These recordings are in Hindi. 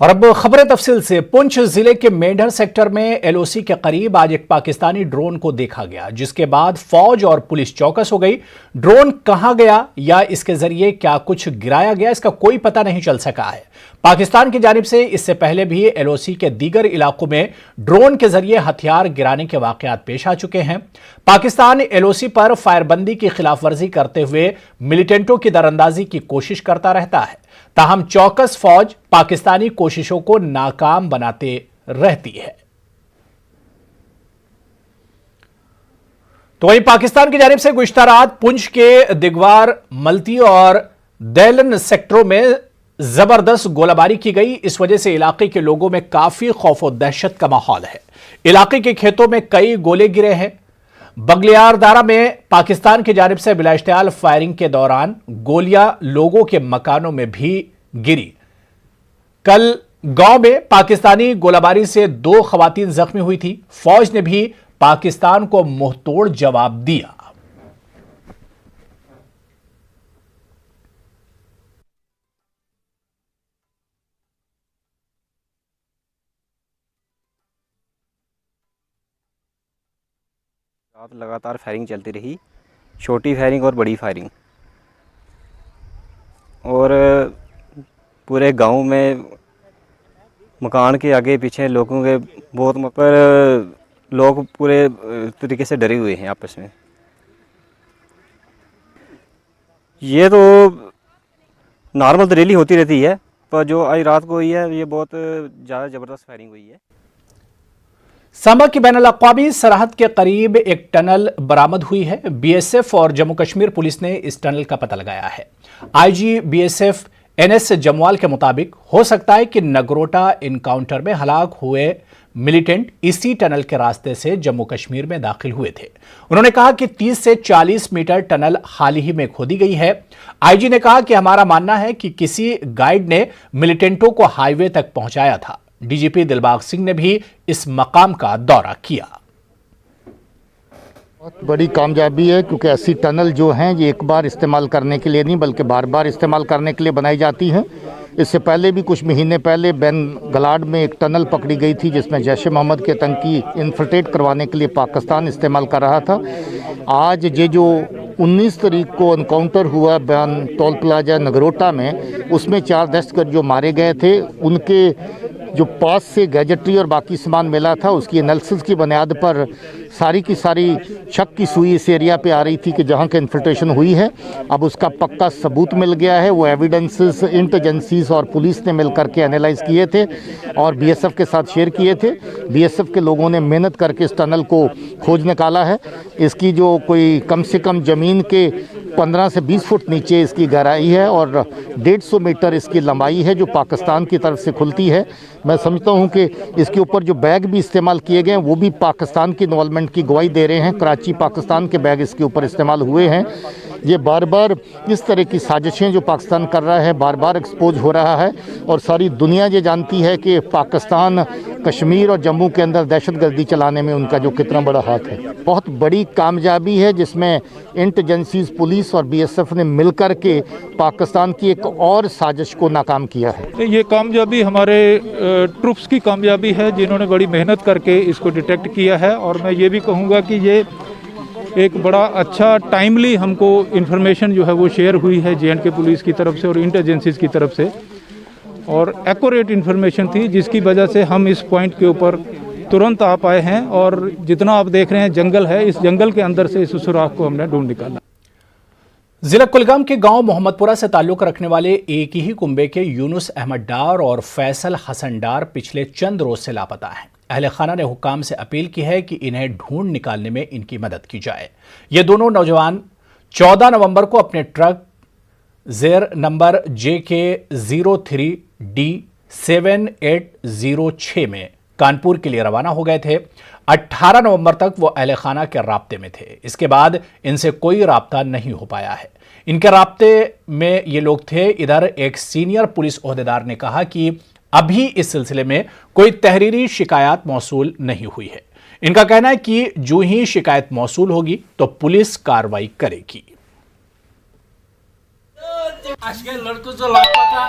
और अब खबरें तफसील से। पुंछ जिले के मेंढर सेक्टर में एलओसी के करीब आज एक पाकिस्तानी ड्रोन को देखा गया, जिसके बाद फौज और पुलिस चौकस हो गई। ड्रोन कहां गया या इसके जरिए क्या कुछ गिराया गया, इसका कोई पता नहीं चल सका है। पाकिस्तान की जानिब से इससे पहले भी एलओसी के दीगर इलाकों में ड्रोन के जरिए हथियार गिराने के वाकयात पेश आ चुके हैं। पाकिस्तान एलओसी पर फायरबंदी की खिलाफवर्जी करते हुए मिलिटेंटों की दरअंदाजी की कोशिश करता रहता है, ताहम चौकस फौज पाकिस्तानी कोशिशों को नाकाम बनाते रहती है। तो वहीं पाकिस्तान की जानिब से गुज़श्ता रात पुंछ के दिगवार, मल्ती और दैलन सेक्टरों में जबरदस्त गोलाबारी की गई। इस वजह से इलाके के लोगों में काफी खौफ और दहशत का माहौल है। इलाके के खेतों में कई गोले गिरे हैं। बगलियारदारा में पाकिस्तान की जानिब से बिलाइश्तियाल फायरिंग के दौरान गोलियां लोगों के मकानों में भी गिरी। कल गांव में पाकिस्तानी गोलाबारी से 2 खवातीन जख्मी हुई थी। फौज ने भी पाकिस्तान को मुंहतोड़ जवाब दिया। रात लगातार फायरिंग चलती रही, छोटी फायरिंग और बड़ी फायरिंग, और पूरे गांव में मकान के आगे पीछे लोगों के बहुत पर लोग पूरे तरीके से डरे हुए हैं आपस में। ये तो नॉर्मल तो रैली होती रहती है, पर जो आज रात को हुई है ये बहुत ज़्यादा ज़बरदस्त फायरिंग हुई है। सांबा की बैनुल-अक़वामी सरहद के करीब एक टनल बरामद हुई है। बीएसएफ और जम्मू कश्मीर पुलिस ने इस टनल का पता लगाया है। आईजी बीएसएफ एनएस जमवाल के मुताबिक हो सकता है कि नगरोटा इनकाउंटर में हलाक हुए मिलिटेंट इसी टनल के रास्ते से जम्मू कश्मीर में दाखिल हुए थे। उन्होंने कहा कि 30 से 40 मीटर टनल हाल ही में खोदी गई है। आईजी ने कहा कि हमारा मानना है कि किसी गाइड ने मिलिटेंटों को हाईवे तक पहुंचाया था। डीजीपी दिलबाग सिंह ने भी इस मकाम का दौरा किया। बहुत बड़ी कामयाबी है, क्योंकि ऐसी टनल जो हैं ये एक बार इस्तेमाल करने के लिए नहीं बल्कि बार बार इस्तेमाल करने के लिए बनाई जाती हैं। इससे पहले भी कुछ महीने पहले बैन गलाड में एक टनल पकड़ी गई थी, जिसमें जैश मोहम्मद के आतंकी इन्फिल्ट्रेट करवाने के लिए पाकिस्तान इस्तेमाल कर रहा था। आज ये जो 19 तारीख को एनकाउंटर हुआ बयान टोल प्लाजा नगरोटा में, उसमें 4 दहशतगर्द जो मारे गए थे, उनके जो पास से गैजेटरी और बाकी सामान मिला था, उसकी एनालिसिस की बुनियाद पर सारी की सारी शक की सुई इस एरिया पे आ रही थी कि जहां का इन्फिल्ट्रेशन हुई है। अब उसका पक्का सबूत मिल गया है। वो एविडेंसेस इंटेलिजेंसीज और पुलिस ने मिलकर के एनालाइज किए थे और बीएसएफ के साथ शेयर किए थे। बीएसएफ के लोगों ने मेहनत करके इस टनल को खोज निकाला है। इसकी जो कोई कम से कम ज़मीन के 15 से 20 फुट नीचे इसकी गहराई है और 150 मीटर इसकी लंबाई है, जो पाकिस्तान की तरफ से खुलती है। मैं समझता हूं कि इसके ऊपर जो बैग भी इस्तेमाल किए गए हैं वो भी पाकिस्तान की इन्वॉल्वमेंट की गवाही दे रहे हैं। कराची पाकिस्तान के बैग इसके ऊपर इस्तेमाल हुए हैं। ये बार बार इस तरह की साजिशें जो पाकिस्तान कर रहा है बार बार एक्सपोज हो रहा है, और सारी दुनिया ये जानती है कि पाकिस्तान कश्मीर और जम्मू के अंदर दहशतगर्दी चलाने में उनका जो कितना बड़ा हाथ है। बहुत बड़ी कामयाबी है, जिसमें इंटेलिजेंसीज, पुलिस और बीएसएफ ने मिलकर के पाकिस्तान की एक और साजिश को नाकाम किया है। ये कामयाबी हमारे ट्रूप्स की कामयाबी है, जिन्होंने बड़ी मेहनत करके इसको डिटेक्ट किया है। और मैं ये भी कहूँगा कि ये एक बड़ा अच्छा टाइमली हमको इन्फॉर्मेशन जो है वो शेयर हुई है जेएंडके पुलिस की तरफ से और इंटेलिजेंसीज की तरफ से, और एक्यूरेट इन्फॉर्मेशन थी, जिसकी वजह से हम इस पॉइंट के ऊपर तुरंत आ पाए हैं। और जितना आप देख रहे हैं जंगल है, इस जंगल के अंदर से इस सुराख को हमने ढूंढ निकाला। जिला कुलगाम के गांव मोहम्मदपुरा से ताल्लुक रखने वाले एक ही कुंबे के यूनुस अहमद डार और फैसल हसन डार पिछले चंद रोज से लापता हैं। अहले खाना ने हुक्काम से अपील की है कि इन्हें ढूंढ निकालने में इनकी मदद की जाए। ये दोनों नौजवान 14 नवंबर को अपने ट्रक जेर नंबर JK 03D7806 में कानपुर के लिए रवाना हो गए थे। 18 नवंबर तक वो अहले खाना के राब्ते में थे। इसके बाद इनसे कोई राब्ता नहीं हो पाया है। इनके राब्ते में ये लोग थे। इधर एक सीनियर पुलिस ओहदेदार ने कहा कि अभी इस सिलसिले में कोई तहरीरी शिकायत मौसूल नहीं हुई है। इनका कहना है कि जो ही शिकायत मौसूल होगी तो पुलिस कार्रवाई करेगी। आज के लड़कों जो लापता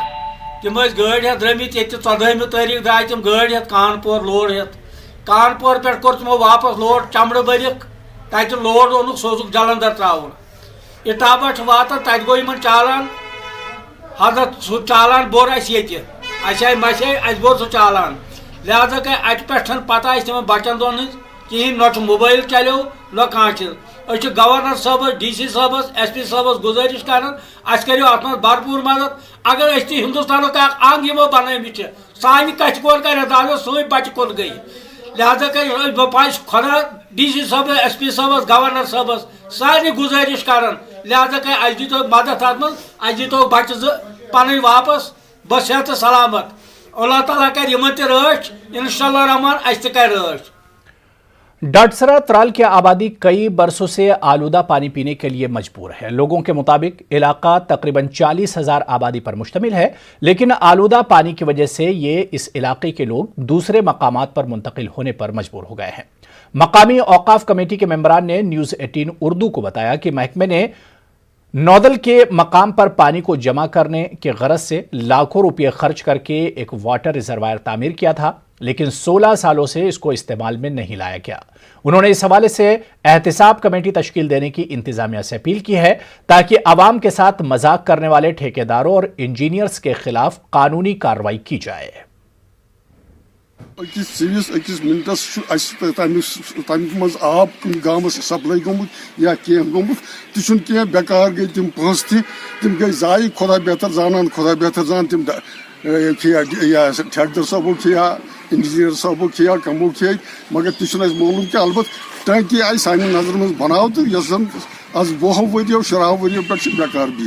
तम गाड़ी हेत द्रमित ये 14 तारीख द्राय तम गाड़ी हेत कानपुर लोड हेत कानपुर पे कोर तमो वापस लोड चमड़ बरिक तत लोड ओनुक सोजुक जलंधर त्राउन इटाबा वात तत गो इन चालान हजरत सह चालान बोर ये मशे बोर सह चालान लिहाजा गई अत पे पता तम बचन दोन कहें न मोबाइल चलो न कह चीज गवर्नर साहब DC साहबस SP साहबस गुजारिश कर करो अत भरपूर मदद अगर हिंदुस्तान अंग यमो बनामित सान कच कोल कर सो बच कुल गई लिहाजा कर पास खुदा DC साहब SP साहबस गवर्नर साहबस सारे गुजारिश कर लिहाजा कर अस दीतो मदद अत अस दीतो बच पन वापस बस सेहत सलामत अल्लाह ताला कर रच इंशाअल्लाह रहमान अस कर रच। डाटसरा त्राल की आबादी कई बरसों से आलूदा पानी पीने के लिए मजबूर है। लोगों के मुताबिक इलाका तकरीबन 40,000 आबादी पर मुश्तमिल है, लेकिन आलूदा पानी की वजह से ये इस इलाके के लोग दूसरे मकामात पर मुंतकिल होने पर मजबूर हो गए हैं। मकामी औकाफ कमेटी के मेंबरान ने न्यूज़ 18 उर्दू को बताया कि महकमे ने नौदल के मकाम पर पानी को जमा करने के गरज से लाखों रुपये खर्च करके एक वाटर रिजर्वायर तामीर किया था, लेकिन 16 सालों से इसको इस्तेमाल में नहीं लाया गया। उन्होंने इस हवाले से एहतिसाब कमेटी तश्कील देने की इंतजामिया से अपील की है ताकि आवाम के साथ मजाक करने वाले ठेकेदारों और इंजीनियर्स के खिलाफ कानूनी कार्रवाई की जाए। अकिस चीज अकिस मिनटस तमिक आब गामस सप्लाई गोमुत या कह गोमुत तह बेकार गई तम पस तम गई जाय खुदा बेहतर जान तम ठेकेदार साहबो खिया इंजीनियर साहबो खिया कमो खे मगर तह मालूम कि अलबत् टंकी आई सान नजर मज बनाव तो यन आज 20 वरियो 15 वरियो पे बेकार भी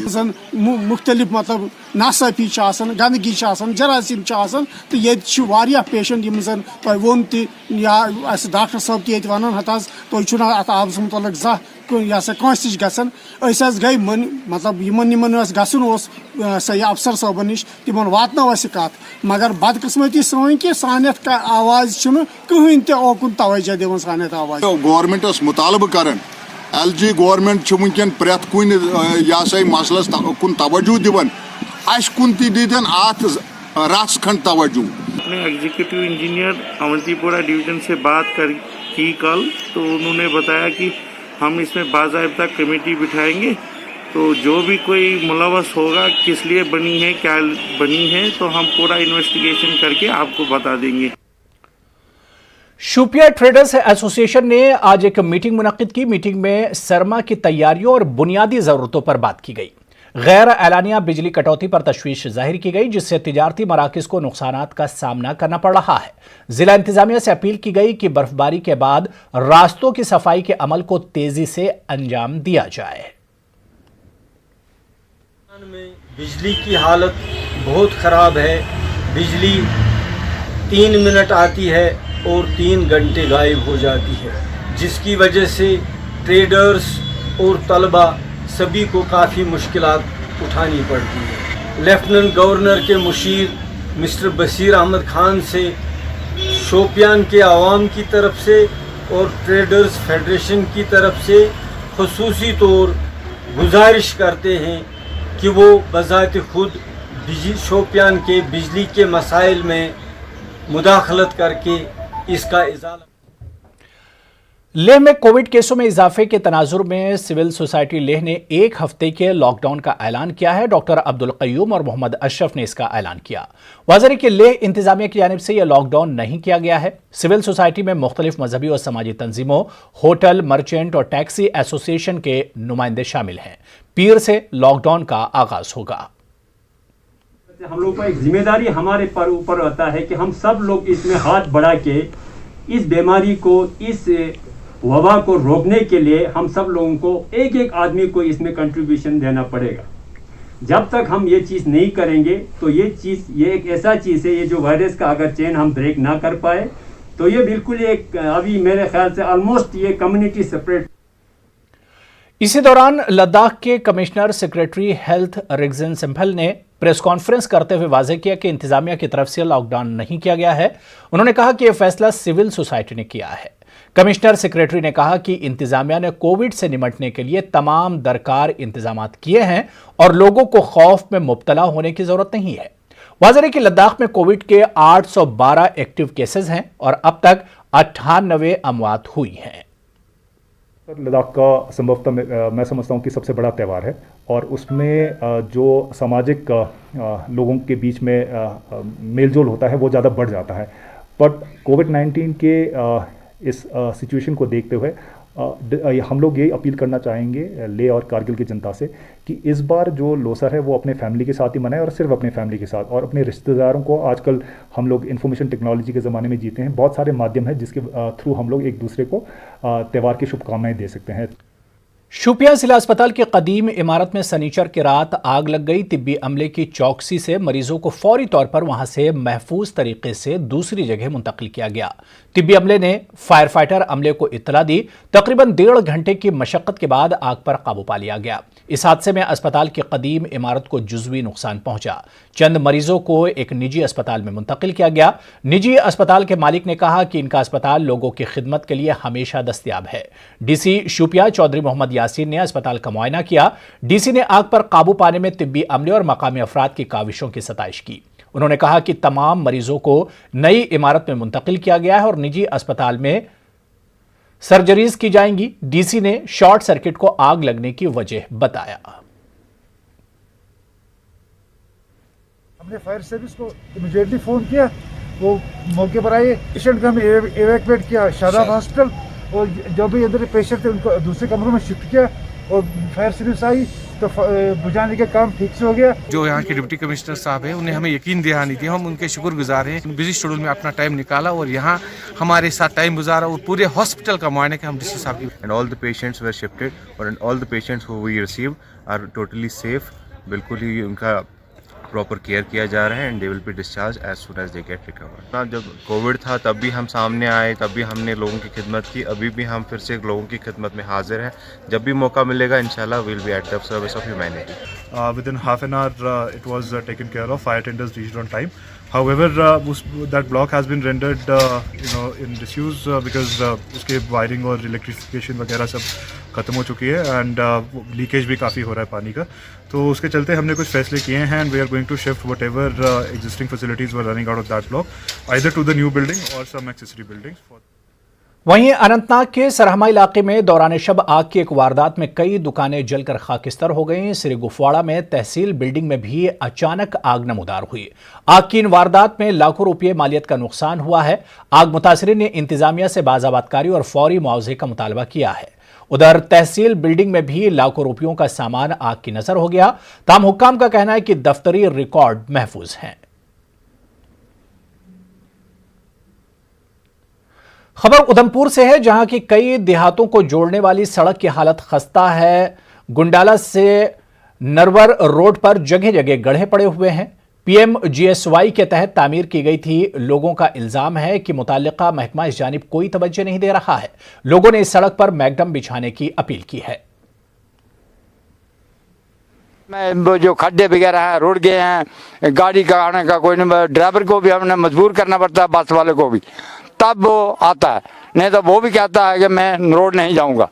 मुख्तलिफ मतलब नासाफी गंदगी जरासीम तो ये पेशेंट यम वो या डॉक्टर साहब ते वन हताज तुम अत आबस मुतल जा कस गई गई मतलब गन सही अफसर साहबन नश तिम वातनो कत मगर बदकिस्मती सन कि सान आवाज कहीं तोकुन तवज्जो दिवन सान आवाज गवर्नमेंट मुतालबह कर LG गवर्नमेंट वनकन प्रेत कुन मसलस कुन तवज्जो दिवन अस कुन दिन अत रस खंड तवज्जो। अपने एग्जीक्यूटिव इंजीनियर अवंतीपोरा डिवीजन से बात की कल, तो उन्होंने बताया कि हम इसमें बाज़ाब्ता कमेटी बिठाएंगे, तो जो भी कोई मुलवस होगा किस लिए बनी है क्या बनी है तो हम पूरा इन्वेस्टिगेशन करके आपको बता देंगे। शोपियां ट्रेडर्स एसोसिएशन ने आज एक मीटिंग मुनक्किद की। मीटिंग में सरमा की तैयारियों और बुनियादी जरूरतों पर बात की गई। गैर एलानिया बिजली कटौती पर तशवीश जाहिर की गई, जिससे तिजारती मराकज को नुकसानात का सामना करना पड़ रहा है। जिला इंतजामिया से अपील की गई कि बर्फबारी के बाद रास्तों की सफाई के अमल को तेजी से अंजाम दिया जाए। बिजली की हालत बहुत ख़राब है। बिजली 3 मिनट आती है और 3 घंटे गायब हो जाती है, जिसकी वजह से ट्रेडर्स और तलबा सभी को काफ़ी मुश्किलात उठानी पड़ती है। लेफ्टिनेंट गवर्नर के मुशीर मिस्टर बशीर अहमद खान से शोपियान के आवाम की तरफ से और ट्रेडर्स फेडरेशन की तरफ से खुसूसी तौर गुजारिश करते हैं कि वो बज़ात खुद शोपियान के बिजली के मसाइल में मुदाखलत करके इसका इजाला। लेह में कोविड केसों में इजाफे के तनाजुर में सिविल सोसाइटी लेह ने 1 हफ्ते के लॉकडाउन का ऐलान किया है। डॉक्टर अब्दुल कयूम और मोहम्मद अशरफ ने इसका ऐलान किया। वाज़ेह कि लेह इंतजामिया की जानिब से यह लॉकडाउन नहीं किया गया है। सिविल सोसाइटी में मुख्तलिफ मजहबी और समाजी तंजीमों, होटल, मर्चेंट और टैक्सी एसोसिएशन के नुमाइंदे शामिल हैं। पीर से लॉकडाउन का आगाज होगा। हम लोग का एक जिम्मेदारी हमारे पर ऊपर होता है कि हम सब लोग इसमें हाथ बढ़ा के इस बीमारी को, इस वबा को रोकने के लिए हम सब लोगों को एक एक आदमी को इसमें कंट्रीब्यूशन देना पड़ेगा। जब तक हम ये चीज़ नहीं करेंगे तो ये एक ऐसा चीज़ है, ये जो वायरस का अगर चेन हम ब्रेक ना कर पाए तो ये बिल्कुल एक अभी मेरे ख्याल से ऑलमोस्ट ये कम्युनिटी सेपरेट। इसी दौरान लद्दाख के commissioner secretary health Rigzin simple ने प्रेस कॉन्फ्रेंस करते हुए वाज़ेह किया कि इंतजामिया की तरफ से लॉकडाउन नहीं किया गया है। उन्होंने कहा कि यह फैसला सिविल सोसाइटी ने किया है। कमिश्नर सेक्रेटरी ने कहा कि इंतजामिया ने कोविड से निपटने के लिए तमाम दरकार इंतजामात किए हैं और लोगों को खौफ में मुब्तला होने की जरूरत नहीं है। वाज़ेह है कि लद्दाख में कोविड के 812 एक्टिव केसेस हैं और अब तक 98 अमवात हुई हैं। लद्दाख का संभवतः मैं समझता हूँ कि सबसे बड़ा त्यौहार है और उसमें जो सामाजिक लोगों के बीच में मेलजोल होता है वो ज़्यादा बढ़ जाता है। बट कोविड-19 के इस सिचुएशन को देखते हुए हम लोग ये अपील करना चाहेंगे लेह और कारगिल की जनता से कि इस बार जो लोसर है वो अपने फैमिली के साथ ही मनाएं और सिर्फ अपने फैमिली के साथ, और अपने रिश्तेदारों को। आजकल हम लोग इंफॉर्मेशन टेक्नोलॉजी के ज़माने में जीते हैं, बहुत सारे माध्यम हैं जिसके थ्रू हम लोग एक दूसरे को त्यौहार की शुभकामनाएं दे सकते हैं। शोपियां जिला अस्पताल की कदीम इमारत में सनीचर की रात आग लग गई। तिब्बी अमले की चौकसी से मरीजों को फौरी तौर पर वहां से महफूज तरीके से दूसरी जगह मुंतकिल किया गया। तिब्बी अमले ने फायर फाइटर अमले को इत्तला दी। तकरीबन 1.5 घंटे की मशक्कत के बाद आग पर काबू पा लिया गया। इस हादसे में अस्पताल की कदीम इमारत को जुज़वी नुकसान पहुंचा। चंद मरीजों को एक निजी अस्पताल में मुंतकिल किया गया। निजी अस्पताल के मालिक ने कहा कि इनका अस्पताल लोगों की खिदमत के लिए हमेशा दस्तयाब है। डीसी शोपियां चौधरी मोहम्मद यासीन ने अस्पताल का मुआयना किया। डीसी ने आग पर काबू पाने में तिब्बी अमले और मकामी अफराद की काविशों की सताइश की। उन्होंने कहा कि तमाम मरीजों को नई इमारत में मुंतकिल किया गया है और निजी अस्पताल में सर्जरीज की जाएंगी। डीसी ने शॉर्ट सर्किट को आग लगने की वजह बताया। हमने फायर सर्विस को इमीडिएटली फोन किया, वो मौके पर आए। पेशेंट को हमने एवैक्यूएट किया शादाब हॉस्पिटल, और जो भी इधर पेशेंट थे उनको दूसरे कमरों में शिफ्ट किया और फायर सर्विस आई तो बुझाने का काम ठीक से हो गया। जो यहाँ के डिप्टी कमिश्नर साहब हैं उन्हें हमें यकीन दिलानी थी, हम उनके शुक्रगुजार हैं। बिजी शेड्यूल में अपना टाइम निकाला और यहाँ हमारे साथ टाइम गुजारा और पूरे हॉस्पिटल का मुआयना किया हम डीसी साहब की। And all the patients were shifted और all the patients who we receive are totally safe. बिल्कुल ही उनका प्रॉपर केयर किया जा रहा है and they will be discharge as soon as they get recover. जब कोविड था तब भी हम सामने आए, तब भी हमने लोगों की खिदमत की, अभी भी हम फिर से लोगों की खिदमत में हाजिर हैं। जब भी मौका मिलेगा इंशाल्लाह we will be at the service of humanity. Within half an hour it was taken care of. Fire tenders reached on time. However, that block has been rendered in disuse because उसके वायरिंग और इलेक्ट्रिफिकेशन वगैरह सब ख़त्म हो चुकी है एंड लीकेज भी काफ़ी हो रहा है पानी का। तो उसके चलते हमने कुछ फैसले किए हैं and we are going to shift whatever existing facilities were running out of that block either to the new building और सम एक्सेसरी बिल्डिंग्स। वहीं अनंतनाग के सरहमा इलाके में दौरान शब आग की एक वारदात में कई दुकानें जलकर खाकिस्तर हो गईं। सिरगुफवाड़ा में तहसील बिल्डिंग में भी अचानक आग नमूदार हुई। आग की इन वारदात में लाखों रुपये मालियत का नुकसान हुआ है। आग मुतासिरीन ने इंतजामिया से बाज़ाबातकारी और फौरी मुआवजे का मुतालबा किया है। उधर तहसील बिल्डिंग में भी लाखों रुपयों का सामान आग की नजर हो गया। ताम हुक्काम का कहना है कि दफ्तरी रिकॉर्ड महफूज हैं। खबर उधमपुर से है, जहां की कई देहातों को जोड़ने वाली सड़क की हालत खस्ता है। गुंडाला से नरवर रोड पर जगह जगह गड्ढे पड़े हुए हैं। PMGSY के तहत तामीर की गई थी। लोगों का इल्जाम है कि मुताल्लिका महकमा इस जानिब कोई तवज्जो नहीं दे रहा है। लोगों ने इस सड़क पर मैगडम बिछाने की अपील की है। जो खड्डे वगैरह हैं, रोड गए हैं, गाड़ी का आने का कोई नहीं, ड्राइवर को भी हमने मजबूर करना पड़ता है, बस वाले को भी, तब वो आता है। नहीं तो वो भी कहता है कि मैं रोड नहीं जाऊंगा।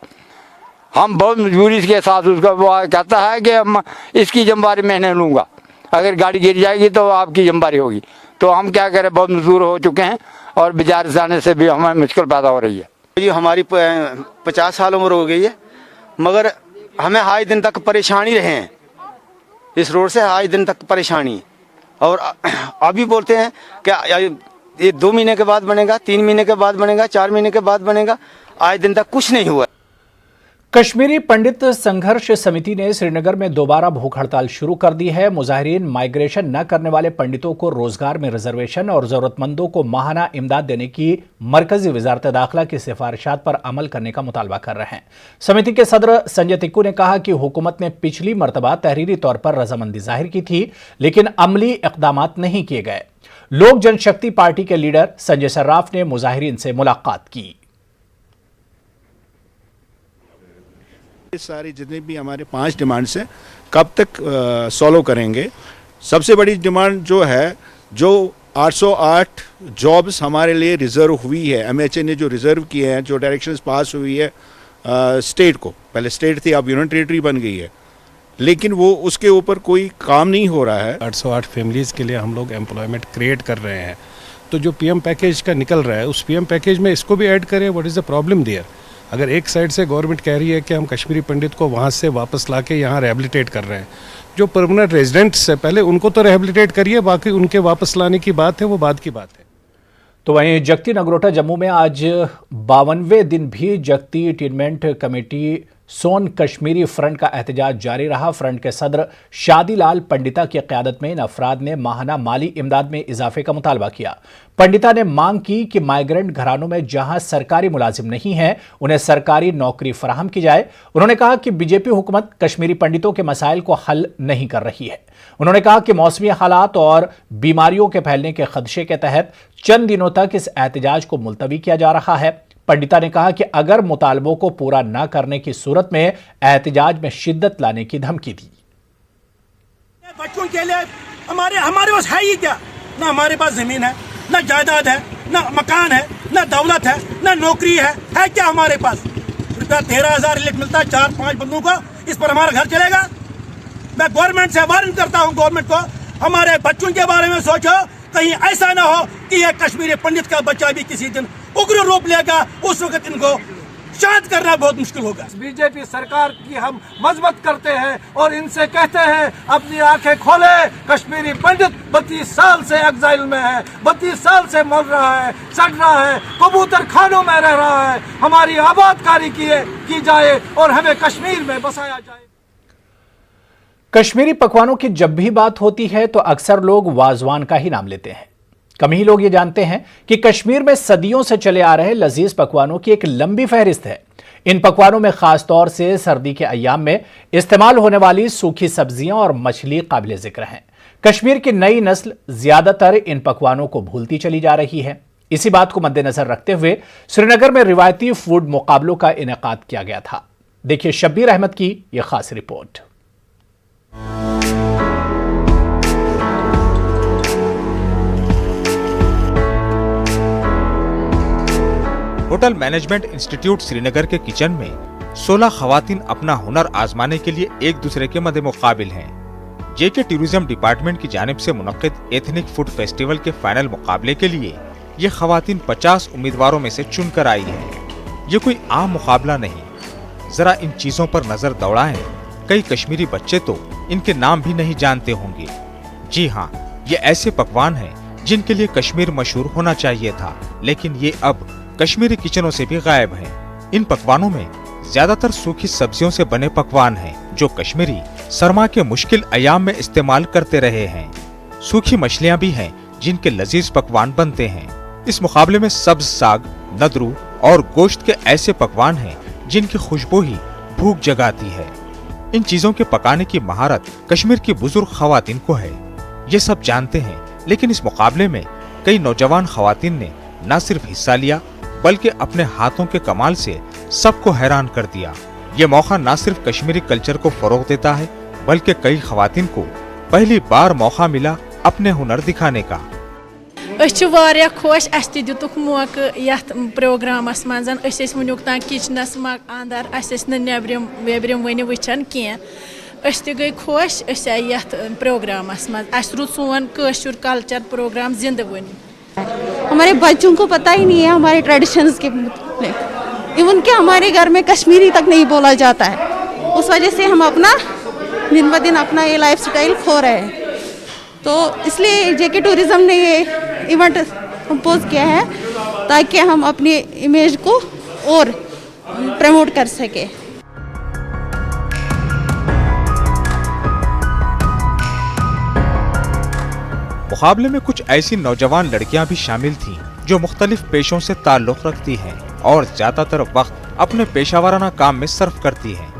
हम बहुत मजबूरी के साथ उसका वो कहता है कि हम इसकी जिम्मेदारी मैं नहीं लूँगा, अगर गाड़ी गिर जाएगी तो आपकी जिम्मेदारी होगी। तो हम क्या करें, बहुत मजबूर हो चुके हैं और बाजार जाने से भी हमें मुश्किल पैदा हो रही है। ये हमारी 50 साल उम्र हो गई है, मगर हमें हाई दिन तक परेशानी रहे हैं। इस रोड से हाई दिन तक परेशानी, और अभी बोलते हैं कि ये 2 महीने के बाद बनेगा, 3 महीने के बाद बनेगा, 4 महीने के बाद बनेगा। आज दिन तक कुछ नहीं हुआ। कश्मीरी पंडित संघर्ष समिति ने श्रीनगर में दोबारा भूख हड़ताल शुरू कर दी है। मुजाहिरीन माइग्रेशन न करने वाले पंडितों को रोजगार में रिजर्वेशन और जरूरतमंदों को माहाना इमदाद देने की मरकजी वजारत दाखिला की सिफारिशात पर अमल करने का मुतालबा कर रहे हैं। समिति के सदर संजय तिक्कू ने कहा कि हुकूमत ने पिछली मरतबा तहरीरी तौर पर रजामंदी जाहिर की थी, लेकिन अमली इक़दामात नहीं किए गए। लोक जनशक्ति पार्टी के लीडर संजय सर्राफ ने मुजाहिरीन से मुलाकात की। सारी जितनी भी हमारे 5 डिमांड्स हैं, कब तक सॉल्व करेंगे। सबसे बड़ी डिमांड जो है, जो 808 जॉब्स हमारे लिए रिजर्व हुई है, MHA ने जो रिजर्व किए हैं, जो डायरेक्शंस पास हुई है स्टेट को, पहले स्टेट थी अब यूनियन टेरिटरी बन गई है, लेकिन वो उसके ऊपर कोई काम नहीं हो रहा है। 808 फैमिलीज़ के लिए हम लोग एम्प्लॉयमेंट क्रिएट कर रहे हैं, तो जो पीएम पैकेज का निकल रहा है उस पीएम पैकेज में इसको भी ऐड करें। What is the problem there? अगर एक साइड से गवर्नमेंट कह रही है कि हम कश्मीरी पंडित को वहाँ से वापस ला के यहाँ रिहेबिलिटेट कर रहे हैं, जो परमानेंट रेजिडेंट्स है पहले उनको तो रिहेबिलिटेट करिए, बाकी उनके वापस लाने की बात है वो बाद की बात है। तो वहीं जगती नगरोटा जम्मू में आज 52वें दिन भी जगती टीनमेंट कमेटी सोन कश्मीरी फ्रंट का एहतजाज जारी रहा। फ्रंट के सदर शादीलाल पंडिता की क़यादत में इन अफराद ने माहाना माली इमदाद में इजाफे का मुतालबा किया। पंडिता ने मांग की कि माइग्रेंट घरानों में जहां सरकारी मुलाजिम नहीं हैं उन्हें सरकारी नौकरी फराहम की जाए। उन्होंने कहा कि बीजेपी हुकूमत कश्मीरी पंडितों के मसाइल को हल नहीं कर रही है। उन्होंने कहा कि मौसमी हालात और बीमारियों के फैलने के खदशे के तहत चंद दिनों तक इस एहतजाज को मुलतवी किया जा रहा है। पंडिता ने कहा कि अगर मुतालबों को पूरा न करने की सूरत में एहतजाज में शिद्दत लाने की धमकी दी। बच्चों के लिए हमारे पास है ही क्या? ना हमारे पास जमीन है, ना जायदाद है, ना मकान है, ना दौलत है, ना नौकरी है क्या हमारे पास? रुपया 13,000 लिख मिलता है 4-5 बंदों को, इस पर हमारा घर चलेगा? मैं गवर्नमेंट से वार्न करता हूँ, गवर्नमेंट को हमारे बच्चों के बारे में सोचो, कहीं ऐसा ना हो कि ये कश्मीरी पंडित का बच्चा भी किसी दिन उग्र रूप लेगा, उस वक्त इनको शांत करना बहुत मुश्किल होगा। बीजेपी सरकार की हम मजम्मत करते हैं और इनसे कहते हैं अपनी आंखें खोले। कश्मीरी पंडित 32 साल से एग्जाइल में है, 32 साल से मर रहा है, सड़ रहा है, कबूतर खानों में रह रहा है। हमारी आबादकारी की जाए और हमें कश्मीर में बसाया जाए। कश्मीरी पकवानों की जब भी बात होती है तो अक्सर लोग वाजवान का ही नाम लेते हैं। कम ही लोग ये जानते हैं कि कश्मीर में सदियों से चले आ रहे लजीज पकवानों की एक लंबी फहरिस्त है। इन पकवानों में खास तौर से सर्दी के अय्याम में इस्तेमाल होने वाली सूखी सब्जियां और मछली काबिल जिक्र हैं। कश्मीर की नई नस्ल ज्यादातर इन पकवानों को भूलती चली जा रही है। इसी बात को मद्देनजर रखते हुए श्रीनगर में रिवायती फूड मुकाबलों का इनेकाद किया गया था। देखिए शब्बीर अहमद की यह खास report. Hotel management institute Srinagar के किचन में 16 खवातीन अपना हुनर आजमाने के लिए एक दूसरे के मद्दे मुकाबिल हैं। जेके टूरिज्म डिपार्टमेंट की जानिब से मुनक्किद एथनिक फूड फेस्टिवल के फाइनल मुकाबले के लिए ये खवातीन 50 उम्मीदवारों में से चुनकर आई हैं। ये कोई आम मुकाबला नहीं। जरा इन चीजों पर नजर दौड़ाएं। कई कश्मीरी बच्चे तो इनके नाम भी नहीं जानते होंगे। जी हाँ, ये ऐसे पकवान हैं जिनके लिए कश्मीर मशहूर होना चाहिए था, लेकिन ये अब कश्मीरी किचनों से भी गायब हैं। इन पकवानों में ज्यादातर सूखी सब्जियों से बने पकवान हैं, जो कश्मीरी सरमा के मुश्किल अयाम में इस्तेमाल करते रहे हैं। सूखी मछलियां भी हैं जिनके लजीज पकवान बनते हैं। इस मुकाबले में सब्ज साग, नदरू और गोश्त के ऐसे पकवान हैं जिनकी खुशबू ही भूख जगाती है। इन चीजों के पकाने की महारत कश्मीर की बुजुर्ग खवातीन को है। ये सब जानते हैं, लेकिन इस मुकाबले में कई नौजवान खवातीन ने न सिर्फ हिस्सा लिया बल्कि अपने हाथों के कमाल से सबको हैरान कर दिया। ये मौका न सिर्फ कश्मीरी कल्चर को फरोग देता है, बल्कि कई खवातीन को पहली बार मौका मिला अपने हुनर दिखाने का। खुश दितुक मौका यथ प्रोग्रामस मज वुनुक तान किचनस अंदर नबरम वेबरम वन वुचान कह गई खुश यथ प्रोग्रामस मज रुत सोन कशुर कल्चर प्रोग्राम जिंद वन। हमारे बच्चों को पता ही नहीं है हमारे ट्रेडिशंस के मुताबिक। इवन के हमारे घर में कश्मीरी तक नहीं बोला जाता है। उस वजह से हम अपना दिन ब दिन अपना ये लाइफ स्टाइल खो रहे हैं। तो इसलिए जेके टूरिज्म ने ये इवेंट कंपोज किया है ताकि हम अपनी इमेज को और प्रमोट कर सके। मुकाबले में कुछ ऐसी नौजवान लड़कियां भी शामिल थीं जो मुख्तलिफ पेशों से ताल्लुक़ रखती हैं और ज्यादातर वक्त अपने पेशावराना काम में सर्फ करती हैं,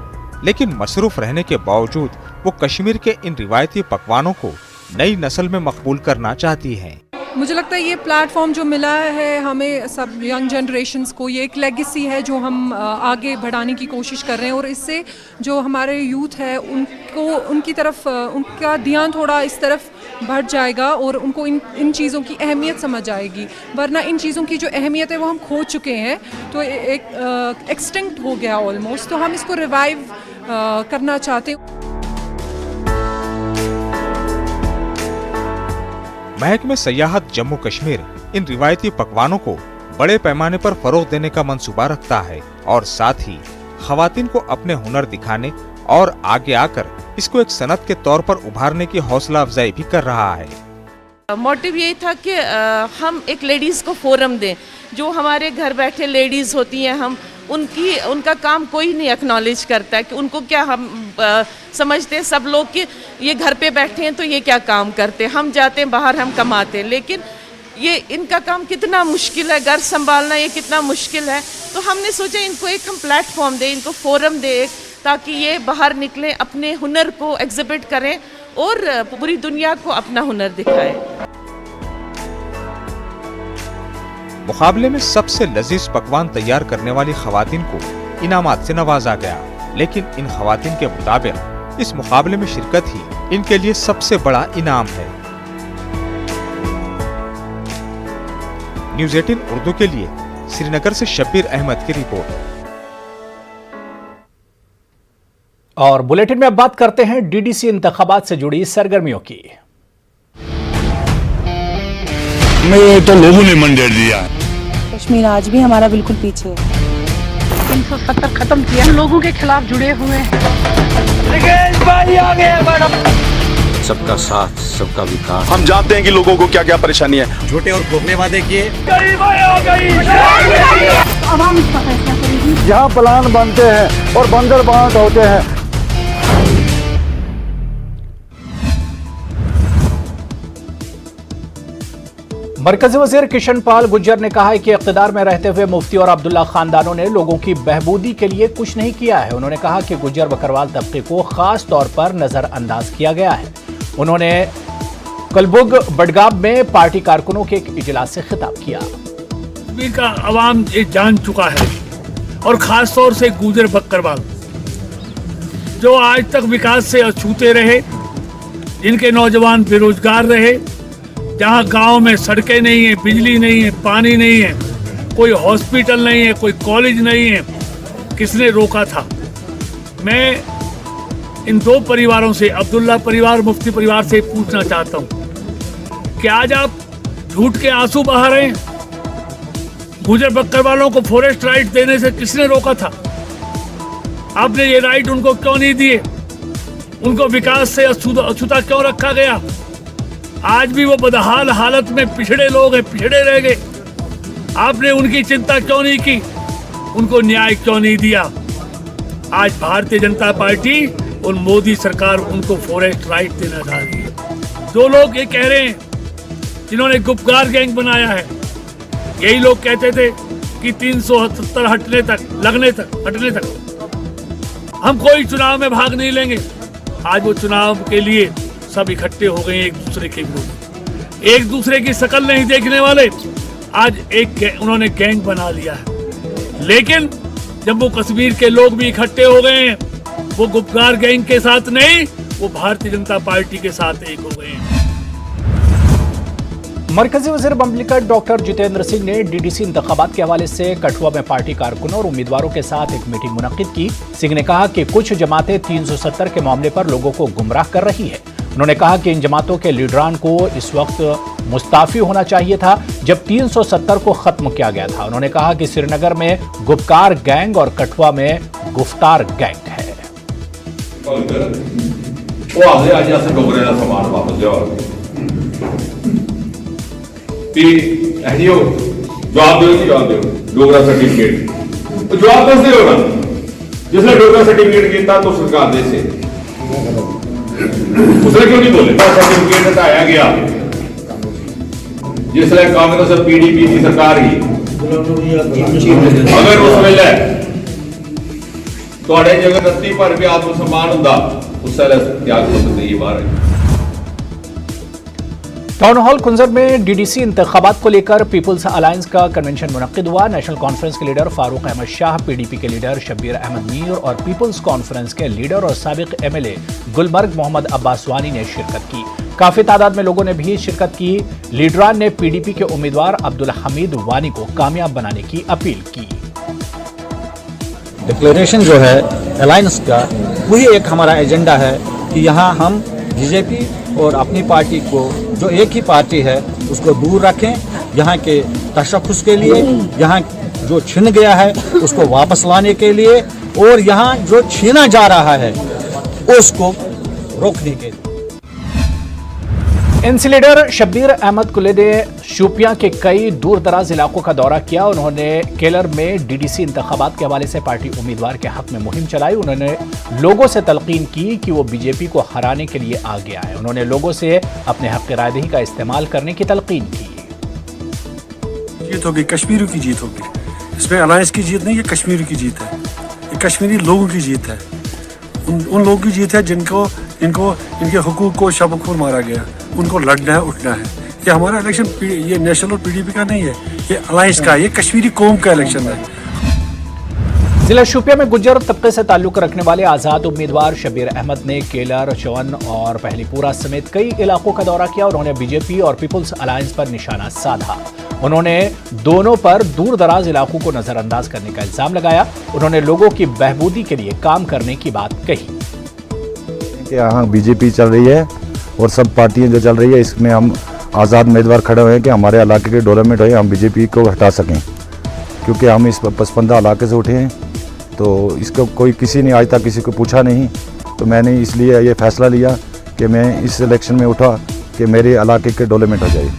लेकिन मसरूफ रहने के बावजूद वो कश्मीर के इन रिवायती पकवानों को नई नस्ल में मकबूल करना चाहती हैं। मुझे लगता है ये प्लेटफॉर्म जो मिला है हमें सब यंग जनरेशन्स को, ये एक लेगेसी है जो हम आगे बढ़ाने की कोशिश कर रहे हैं और इससे जो हमारे यूथ है उनको उनकी तरफ उनका ध्यान थोड़ा इस तरफ बढ़ जाएगा और उनको इन चीज़ों की अहमियत समझ आएगी। वरना इन चीज़ों की जो अहमियत है वो हम खो चुके हैं, तो एक एक्सटिंक्ट हो गया ऑलमोस्ट, तो हम इसको रिवाइव करना चाहते हैं। महकमे सयाहत जम्मू कश्मीर इन रिवायती पकवानों को बड़े पैमाने पर फरोग देने का मंसूबा रखता है और साथ ही खवातीन को अपने हुनर दिखाने और आगे आकर इसको एक सनत के तौर पर उभारने की हौसला अफजाई भी कर रहा है। मोटिव यही था कि हम एक लेडीज़ को फोरम दें। जो हमारे घर बैठे लेडीज़ होती हैं, हम उनका काम कोई नहीं एक्नॉलेज करता है कि उनको क्या हम समझते हैं सब लोग कि ये घर पे बैठे हैं तो ये क्या काम करते हैं। हम जाते हैं बाहर, हम कमाते हैं, लेकिन ये इनका काम कितना मुश्किल है, घर संभालना ये कितना मुश्किल है। तो हमने सोचा इनको एक हम प्लेटफॉर्म दें, इनको फोरम दें, ताकि ये बाहर निकलें, अपने हुनर को एग्जिबिट करें और पूरी दुनिया को अपना हुनर दिखाएं। मुकाबले में सबसे लजीज पकवान तैयार करने वाली खवातीन को इनामात से नवाजा गया, लेकिन इन खवातीन के मुताबिक इस मुकाबले में शिरकत ही इनके लिए सबसे बड़ा इनाम है। न्यूज़ 18 उर्दू के लिए श्रीनगर से शब्बीर अहमद की रिपोर्ट। और बुलेटिन में अब बात करते हैं डीडीसी इंतखाबात से जुड़ी सरगर्मियों की। हमें तो लोगों ने मंडेट दिया। कश्मीर आज भी हमारा बिल्कुल पीछे है। 370 खत्म किया, लोगों के खिलाफ जुड़े हुए हैं। सबका साथ, सबका विकास। हम जानते हैं कि लोगों को क्या क्या परेशानी है। झूठे और खोखले वादे किए। यहाँ प्लान बनते हैं और बंदर बांट होते हैं। मरकजी वजीर किशन पाल गुज्जर ने कहा है कि इख्तिदार में रहते हुए मुफ्ती और अब्दुल्ला खानदानों ने लोगों की बहबूदी के लिए कुछ नहीं किया है। उन्होंने कहा कि गुज्जर बकरवाल तबके को खास तौर पर नजरअंदाज किया गया है। उन्होंने कलबुग बडगाम में पार्टी कारकुनों के एक इजलास से खिताब किया। कश्मीर का अवाम ये जान चुका है, और खास तौर से गुज्जर बकरवाल जो आज तक विकास से अछूते रहे, जिनके नौजवान बेरोजगार रहे, जहाँ गांव में सड़कें नहीं है, बिजली नहीं है, पानी नहीं है, कोई हॉस्पिटल नहीं है, कोई कॉलेज नहीं है, किसने रोका था? मैं इन दो परिवारों से, अब्दुल्ला परिवार, मुफ्ती परिवार से पूछना चाहता हूँ कि आज आप झूठ के आंसू बहा रहे हैं। गुजर बकरवालों को फॉरेस्ट राइट देने से किसने रोका था? आपने ये राइट उनको क्यों नहीं दिए? उनको विकास से अछूता क्यों रखा गया? आज भी वो बदहाल हालत में पिछड़े लोग हैं, पिछड़े रह गए। आपने उनकी चिंता क्यों नहीं की? उनको न्याय क्यों नहीं दिया? आज भारतीय जनता पार्टी और मोदी सरकार उनको फॉरेस्ट राइट देना चाह रही है। जो लोग ये कह रहे हैं, जिन्होंने गुप्तगार गैंग बनाया है, यही लोग कहते थे कि 370 हटने तक हम कोई चुनाव में भाग नहीं लेंगे। आज वो चुनाव के लिए सब इकट्ठे हो गए एक दूसरे के विरुद्ध, एक दूसरे की शकल नहीं देखने वाले। आज उन्होंने गैंग बना लिया है। लेकिन जम्मू कश्मीर के लोग भी इकट्ठे हो गए हैं। वो गुप्तगार गैंग के साथ नहीं, वो भारतीय जनता पार्टी के साथ एक हो गए हैं। मरकजी वज़ीर ममलिकत डॉक्टर जितेंद्र सिंह ने डीडीसी इंतखाबात के हवाले से कठुआ में पार्टी कारकुनों और उम्मीदवारों के साथ एक मीटिंग मुनक्किद की। सिंह ने कहा कि कुछ जमातें 370 के मामले पर लोगों को गुमराह कर रही है। उन्होंने कहा कि इन जमातों के लीडरान को इस वक्त मुस्ताफी होना चाहिए था जब 370 को खत्म किया गया था। उन्होंने कहा कि श्रीनगर में गुप्तकार गैंग और कठुआ में गुफ्तार गैंग है। जवाब दो डोगरा सर्टिफिकेट जवाब दस दे होना जिसने डोगरा सर्टिफिकेट किया तो सरकार दे से उसने क्यों नहीं बोले? सर्टिफिकेट हटाया गया जिसने कांग्रेस और पीडीपी की सरकार ही अगर उस वेले थोड़े जगह रत्ती भर के आत्मसम्मान होंदा उस त्याग पत्र ये बाहर है। टाउन हॉल कुंजर में डीडीसी इंतखाबात को लेकर पीपुल्स अलायंस का कन्वेंशन मुनक्किद हुआ। नेशनल कॉन्फ्रेंस के लीडर फारूक अहमद शाह, पीडीपी के लीडर शब्बीर अहमद मीर और पीपुल्स कॉन्फ्रेंस के लीडर और साबिक एमएलए गुलमर्ग मोहम्मद अब्बास वानी ने शिरकत की। काफी तादाद में लोगों ने भी शिरकत की। लीडरान ने पीडीपी के उम्मीदवार अब्दुल हमीद वानी को कामयाब बनाने की अपील की। डिक्लेरेशन जो है अलायंस का, वही एक हमारा एजेंडा है कि यहाँ हम बीजेपी और अपनी पार्टी को जो एक ही पार्टी है उसको दूर रखें। यहाँ के तशख़्ख़ुस के लिए, यहाँ जो छिन गया है उसको वापस लाने के लिए और यहाँ जो छीना जा रहा है उसको रोकने के लिए। एनसी लीडर शब्बीर अहमद कुले ने शोपियां के कई दूर दराज इलाकों का दौरा किया। उन्होंने केलर में डीडीसी इंतखाबात के हवाले से पार्टी उम्मीदवार के हक में मुहिम चलाई। उन्होंने लोगों से तलकीन की कि वो बीजेपी को हराने के लिए आगे आए। उन्होंने लोगों से अपने हक रायदही का इस्तेमाल करने की तलकीन की। जीत होगी, कश्मीरियों की जीत होगी। इसमें अलायंस की जीत नहीं, ये कश्मीर की जीत है। ये कश्मीरी लोगों की जीत है। उन लोगों की जीत है इनके हुकूक को शबखूर मारा गया। उनको लड़ना है, उठना है। ये हमारा इलेक्शन ये नेशनल और पीडीपी का नहीं है, ये अलायंस का है, ये कश्मीरी कौम का इलेक्शन है। जिला शोपियां में गुज्जर तबके से ताल्लुक रखने वाले आजाद उम्मीदवार शब्बीर अहमद ने केलर, चौन और पहलीपुरा समेत कई इलाकों का दौरा किया। उन्होंने बीजेपी और पीपुल्स अलायंस पर निशाना साधा। उन्होंने दोनों पर दूर दराज इलाकों को नजरअंदाज करने का इल्जाम लगाया। उन्होंने लोगों की बहबूदी के लिए काम करने की बात कही। यहाँ बीजेपी चल रही है और सब पार्टियां जो चल रही है, इसमें हम आज़ाद उम्मीदवार खड़े हुए हैं कि हमारे इलाके के डेवलपमेंट हो, हम बीजेपी को हटा सकें, क्योंकि हम इस पसपंदा इलाके से उठे हैं। तो इसको कोई किसी ने आज तक किसी को पूछा नहीं, तो मैंने इसलिए ये फैसला लिया कि मैं इस इलेक्शन में उठा कि मेरे इलाके के डेवलपमेंट हो जाए।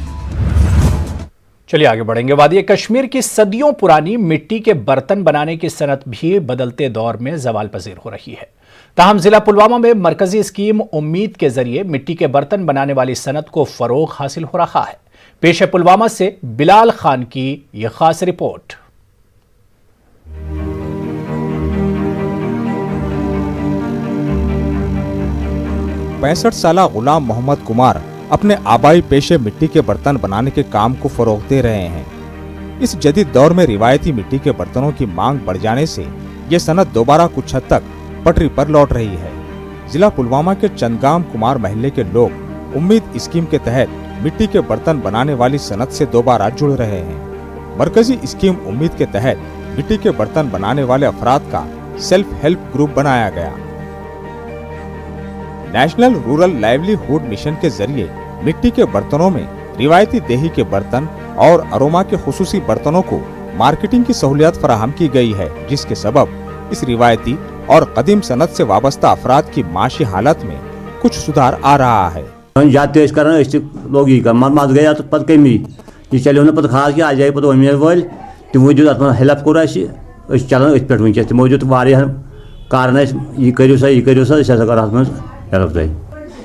चलिए आगे बढ़ेंगे। वादी कश्मीर की सदियों पुरानी मिट्टी के बर्तन बनाने की सनत भी बदलते दौर में ज़वाल पजीर हो रही है। ताहम जिला पुलवामा में मरकजी स्कीम उम्मीद के जरिए मिट्टी के बर्तन बनाने वाली सनत को फरोग हासिल हो रहा है। पेश है पुलवामा से बिलाल खान की यह खास रिपोर्ट। पैंसठ साला गुलाम मोहम्मद कुमार अपने आबाई पेशे मिट्टी के बर्तन बनाने के काम को फरोग दे रहे हैं। इस जदीद दौर में रिवायती मिट्टी के बर्तनों की मांग बढ़ जाने से ये सनत दोबारा कुछ हद तक पटरी पर लौट रही है। जिला पुलवामा के चंदगाम कुमार महल्ले के लोग उम्मीद स्कीम के तहत मिट्टी के बर्तन बनाने वाली सनत से दोबारा जुड़ रहे हैं। मरकजी स्कीम उम्मीद के तहत मिट्टी के बर्तन बनाने वाले अफराद का सेल्फ हेल्प ग्रुप बनाया गया। नेशनल रूरल लाइवलीहुड मिशन के जरिए मिट्टी के बर्तनों में रिवायती देही के बर्तन और अरोमा के खुसूसी बर्तनों को मार्केटिंग की सहूलियत फराहम की गई है, जिसके सबब इस रिवायती और कदीम सनत से वाबस्ता अफराद की माशी हालत में कुछ सुधार आ रहा है। लोग मज गया तो पे कमी यह चलो ना पे खास कि आ जाए पे अमीर वाल तमो दित हेल्प कोर चलान पे वनस तमो दित कारण यह करो सा यह करो सा कर अत मज हेल्प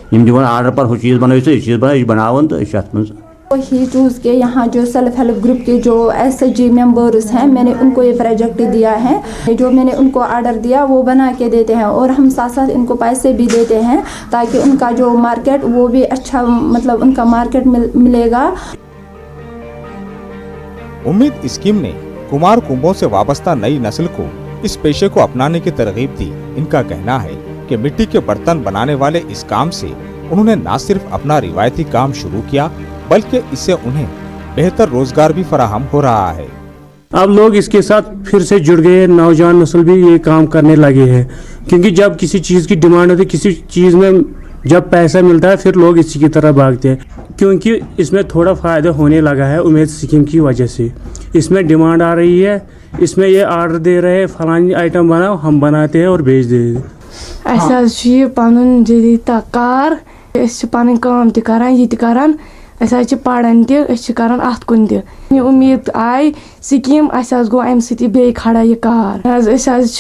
तुम दिवान आर्डर पर हूँ चीज़ बनाओ चीज़ बनावन तो ही चूज़ के यहाँ जो सेल्फ हेल्प ग्रुप के जो SHG मेंबर्स हैं, मैंने उनको ये प्रोजेक्ट दिया है। जो मैंने उनको ऑर्डर दिया वो बना के देते हैं और हम साथ साथ इनको पैसे भी देते हैं ताकि उनका जो मार्केट वो भी अच्छा मतलब उनका मार्केट मिलेगा। उम्मीद स्कीम ने कुमार कुंभों से वाबस्ता नई नस्ल को इस पेशे को अपनाने की तरगीब दी। इनका कहना है कि मिट्टी के बर्तन बनाने वाले इस काम से उन्होंने न सिर्फ अपना रिवायती काम शुरू किया बल्कि इससे उन्हें बेहतर रोजगार भी फराहम हो रहा है। अब लोग इसके साथ फिर से जुड़ गए, नौजवान नस्ल भी ये काम करने लगे हैं, क्योंकि जब किसी चीज़ की डिमांड होती है, किसी चीज़ में जब पैसा मिलता है फिर लोग इसी की तरह भागते हैं, क्योंकि इसमें थोड़ा फ़ायदा होने लगा है उम्मीद स्कीम की वजह से। इसमें डिमांड आ रही है, इसमें ये ऑर्डर दे रहे हैं फलानी आइटम बनाओ, हम बनाते हैं और भेज देते हैं। पन जदीद कार पन काम तरान पढ़ान तरान अत कुन उम्मीद आई स्कीम गो अम से खड़ा यह कार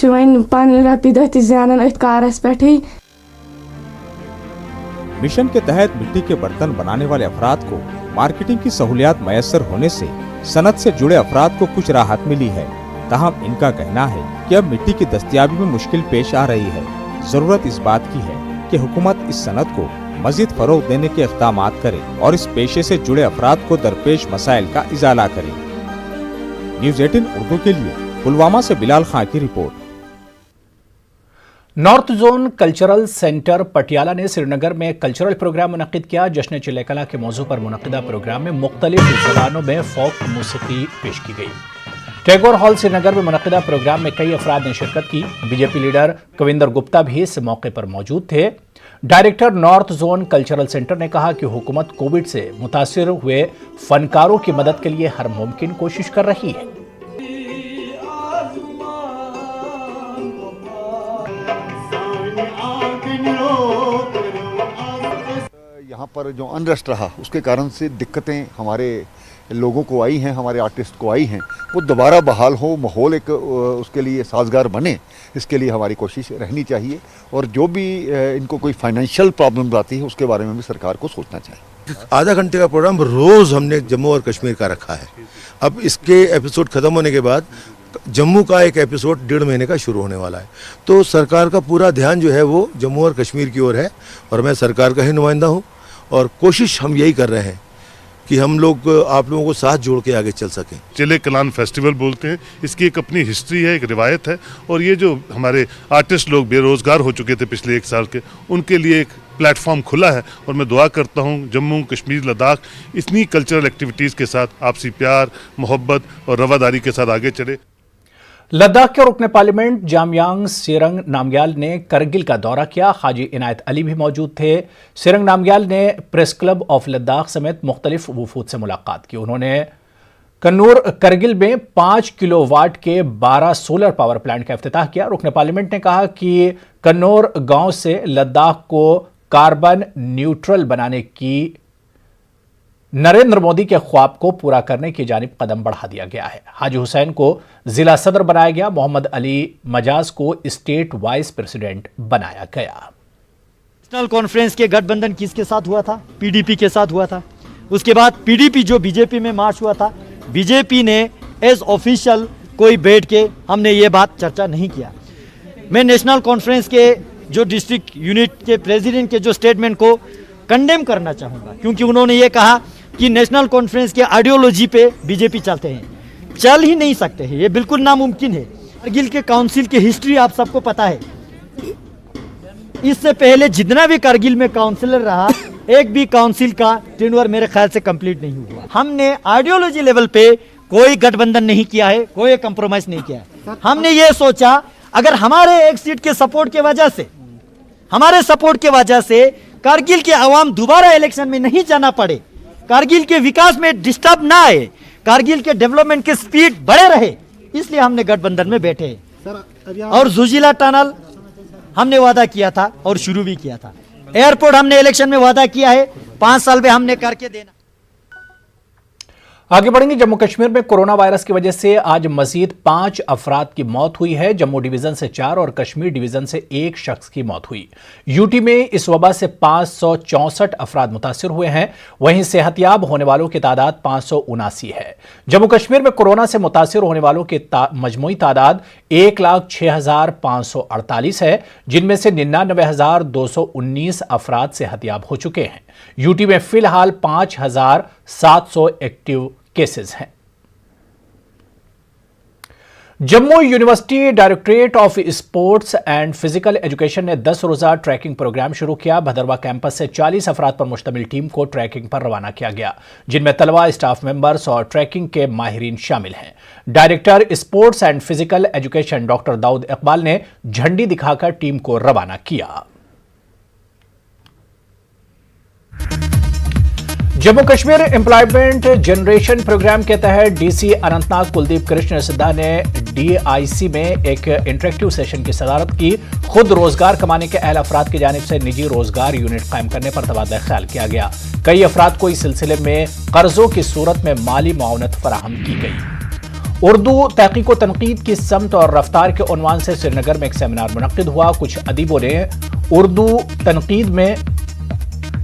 वन पन रपी दह जानान अथ कारस पे। मिशन के तहत मिट्टी के बर्तन बनाने वाले अफराद को मार्केटिंग की सहूलियत मैसर होने से सनत से जुड़े अफराद को कुछ राहत मिली है। ताहम इनका कहना है कि अब मिट्टी की दस्तयाबी में मुश्किल पेश आ रही है। जरूरत इस बात की है कि हुकूमत इस सनत को मजीद फरोग देने के इक़दामात करे और इस पेशे से जुड़े अफराद को दरपेश मसाइल का इजाला करे। न्यूज़ 18 उर्दू के लिए पुलवामा से बिलाल खां की report. North zone cultural centre Patiala ने श्रीनगर में कल्चरल प्रोग्राम मुनक्किद किया। जश्न चिल्लेकला के मौजू पर मुनक्किदा प्रोग्राम में मुख्तलिफ ज़बानों में फोक मूसीकी पेश की गई। टैगोर हॉल श्रीनगर में मुनक्किदा प्रोग्राम में कई अफराद ने शिरकत की। बीजेपी लीडर कविंदर गुप्ता भी इस मौके पर मौजूद थे। Director north zone cultural centre ने कहा कि हुकूमत कोविड से मुतासिर हुए फनकारों की मदद के लिए हर मुमकिन कोशिश कर रही है। यहाँ पर जो अनरेस्ट रहा उसके कारण से दिक्कतें हमारे लोगों को आई हैं, हमारे आर्टिस्ट को आई हैं, वो दोबारा बहाल हो, माहौल एक उसके लिए साजगार बने, इसके लिए हमारी कोशिश रहनी चाहिए। और जो भी इनको कोई फाइनेंशियल प्रॉब्लम आती है उसके बारे में भी सरकार को सोचना चाहिए। आधा घंटे का प्रोग्राम रोज़ हमने जम्मू और कश्मीर का रखा है। अब इसके एपिसोड ख़त्म होने के बाद जम्मू का एक एपिसोड 1.5 महीने का शुरू होने वाला है। तो सरकार का पूरा ध्यान जो है वो जम्मू और कश्मीर की ओर है और मैं सरकार का ही नुमाइंदा हूँ और कोशिश हम यही कर रहे हैं कि हम लोग आप लोगों को साथ जोड़ के आगे चल सकें। चिले कलान फेस्टिवल बोलते हैं, इसकी एक अपनी हिस्ट्री है, एक रिवायत है और ये जो हमारे आर्टिस्ट लोग बेरोजगार हो चुके थे पिछले 1 साल के, उनके लिए एक प्लेटफॉर्म खुला है और मैं दुआ करता हूँ जम्मू कश्मीर लद्दाख इतनी कल्चरल एक्टिविटीज़ के साथ आपसी प्यार, मोहब्बत और रवादारी के साथ आगे चले। लद्दाख के रुकने पार्लियामेंट जामयांग सेरंग नामग्याल ने करगिल का दौरा किया। हाजी इनायत अली भी मौजूद थे। सेरंग नामग्याल ने प्रेस क्लब ऑफ लद्दाख समेत मुख्तलिफ वफूद से मुलाकात की। उन्होंने कन्नूर करगिल में 5 किलोवाट के 12 सोलर पावर प्लांट का इफ्तिताह किया। रुकने पार्लियामेंट ने कहा कि कन्नूर गांव से लद्दाख को कार्बन न्यूट्रल बनाने की नरेंद्र मोदी के ख्वाब को पूरा करने की जानिब कदम बढ़ा दिया गया है। हाजी हुसैन को जिला सदर बनाया गया। मोहम्मद अली मजाज को स्टेट वाइस प्रेसिडेंट बनाया गया। नेशनल कॉन्फ्रेंस के गठबंधन किसके साथ हुआ था? पीडीपी के साथ हुआ था। उसके बाद पीडीपी जो बीजेपी में मार्च हुआ था, बीजेपी ने एज ऑफिशियल कोई बैठ के हमने ये बात चर्चा नहीं किया। मैं नेशनल कॉन्फ्रेंस के जो डिस्ट्रिक्ट यूनिट के प्रेसिडेंट के जो स्टेटमेंट को कंडेम करना चाहूँगा, क्योंकि उन्होंने ये कहा कि नेशनल कॉन्फ्रेंस के आइडियोलॉजी पे बीजेपी चलते हैं। चल ही नहीं सकते हैं, ये बिल्कुल नामुमकिन है। करगिल के काउंसिल की हिस्ट्री आप सबको पता है। इससे पहले जितना भी करगिल में काउंसिलर रहा, एक भी काउंसिल का टेन्योर मेरे ख्याल से कंप्लीट नहीं हुआ। हमने आइडियोलॉजी लेवल पे कोई गठबंधन नहीं किया है, कोई कंप्रोमाइज नहीं किया है। हमने ये सोचा अगर हमारे एक सीट के सपोर्ट के वजह से, हमारे सपोर्ट के वजह से करगिल के अवाम दोबारा इलेक्शन में नहीं जाना पड़े, कारगिल के विकास में डिस्टर्ब ना आए, कारगिल के डेवलपमेंट के स्पीड बढ़े रहे, इसलिए हमने गठबंधन में बैठे। और जुजिला टनल हमने वादा किया था और शुरू भी किया था। एयरपोर्ट हमने इलेक्शन में वादा किया है, 5 साल में हमने करके देना। आगे बढ़ेंगे। जम्मू कश्मीर में कोरोना वायरस की वजह से आज मजीद 5 अफराद की मौत हुई है। जम्मू डिवीजन से 4 और कश्मीर डिवीजन से 1 शख्स की मौत हुई। यूटी में इस वबा से 564 अफराद मुतासिर हुए हैं। वहीं सेहतयाब होने वालों की तादाद 579 है। जम्मू कश्मीर में कोरोना से मुतासिर होने वालों की मजमूई तादाद 1,06,548 है, जिनमें से 99,219 अफराद सेहतयाब हो चुके हैं। यूटी में फिलहाल 5,700 एक्टिव केसेस हैं। Jammu university directorate of sports and physical education ने 10 रोजा ट्रैकिंग प्रोग्राम शुरू किया। भदरवा कैंपस से 40 अफराद पर मुश्तमिल टीम को ट्रैकिंग पर रवाना किया गया, जिनमें तलबा, स्टाफ मेंबर्स और ट्रैकिंग के माहिरीन शामिल हैं। Director sports and physical education doctor Daud Iqbal ने झंडी दिखाकर टीम को रवाना किया। Jammu Kashmir employment generation program के तहत डीसी अनंतनाग कुलदीप कृष्ण सिद्धा ने डीआईसी में एक इंटरेक्टिव सेशन की सदारत की। खुद रोजगार कमाने के अहल अफराद की जानिब से निजी रोजगार यूनिट कायम करने पर तबादला ख्याल किया गया। कई अफराद को इस सिलसिले में कर्जों की सूरत में माली मुआवनत फराहम की गई। उर्दू तहकीक व तनकीद की समत और रफ्तार के उन्वान से श्रीनगर में एक सेमिनार मुनक्किद हुआ। कुछ अदीबों ने उर्दू तनकीद में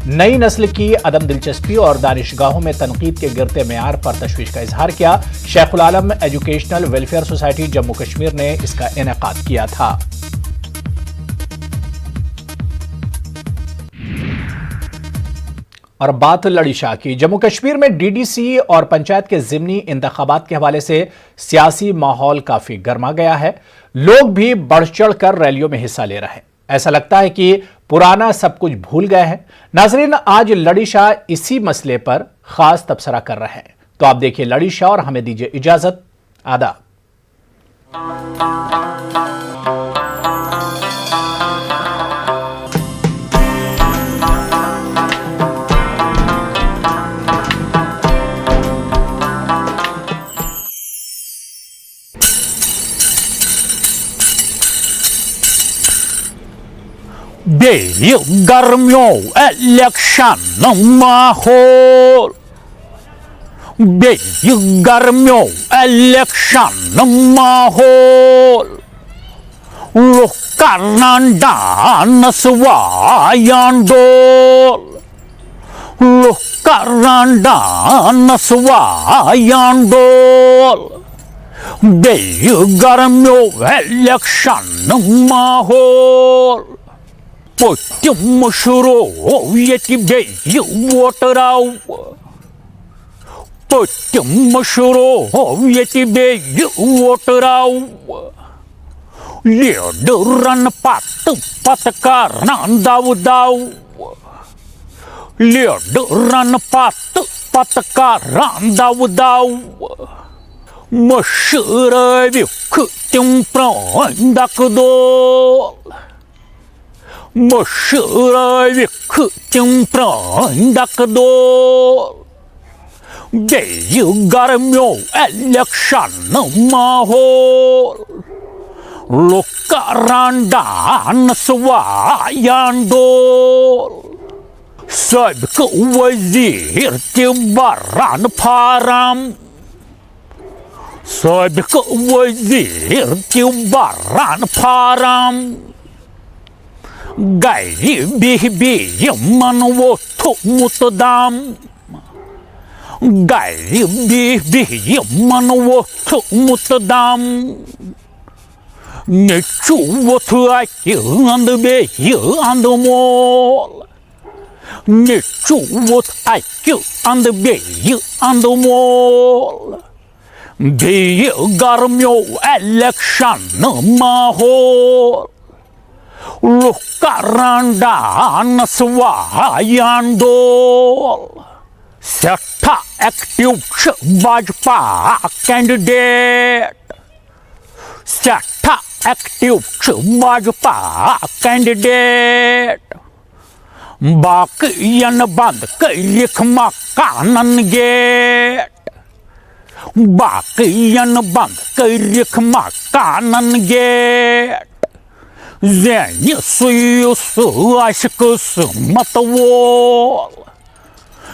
नई नस्ल की अदम दिलचस्पी और दानिशगाहों में तनकीद के गिरते मेयार पर तशवीश का इजहार किया। Shaikhul Alam educational welfare society Jammu Kashmir ने इसका इनेकाद किया था। और बात लड़ी शाह की। जम्मू कश्मीर में डीडीसी और पंचायत के ज़िमनी इंतखाबात के हवाले से सियासी माहौल काफी गर्मा गया है। लोग भी बढ़ चढ़ कर रैलियों में हिस्सा ले रहे हैं। ऐसा लगता है कि पुराना सब कुछ भूल गए हैं। नाजरीन, आज लड़ी शाह इसी मसले पर खास तबसरा कर रहे हैं। तो आप देखिए लड़ी शाह और हमें दीजिए इजाजत। आदाब। बेगर्मियों इलेक्शन माहौल, बेगर्मियों इलेक्शन माहौल, लोग करना डांस वायांडोल, लोग करना डांस वायांडोल, बेगर्मियों इलेक्शन माहौल, Потім шуров, які бей вотраw. Потім шуров, які бей вотраw. Лідеран паткарнан дав. Лідеран паткарнан дав. Маширові китим прандакдол. Машировик тем прандакдол, बेगर्मियों इलेक्शन माहौल, लोकारान डांस वायांडोल, सबक वजीर तिबारान फारम, सबक वजीर तिबारान form, Gayri bihbi man wo tuk mutadam, Gayri bihbi man wo tuk mutadam, Nechu wo tuak and be and mol, Nechu wo tuak and be and mol, Begarmiyoं election mahol. Lukaran डांस वायांडोल, सेठा एक्टिव भाजपा कैंडिडेट, सेठा एक्टिव भाजपा कैंडिडेट, बाकियन बंद कलिख मकानन गेट, बाकियन बंद कलिख मकानन गेट. Зені союзу аськус матовол,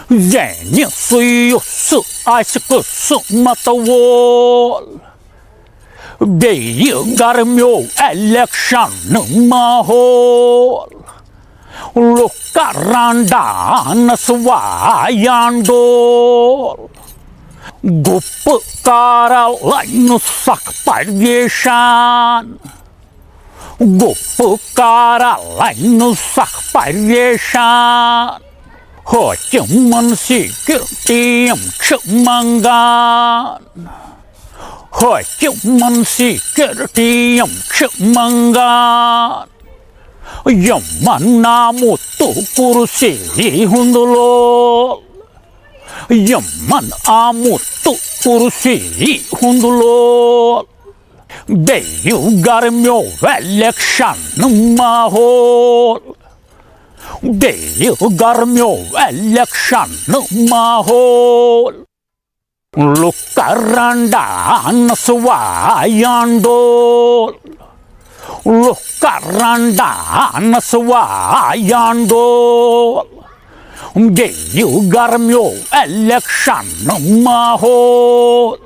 Зені союзу аськус матовол, Begarmiyoं election mahol, Lukaran डांस वायांडोल, Gupkara lainu sak pargeshan, Gupkara lainu sak pargeshan, Hoceman sikirtiyam ksemangan, Hoceman sikirtiyam ksemangan, Yaman namutu kursi hundulol, Yaman amutu kursi hundulol, Begarmiyoं election mahol, Begarmiyoं election mahol, Lukaran डांस वायांडोल, Lukaran डांस वायांडोल, Begarmiyoं election mahol.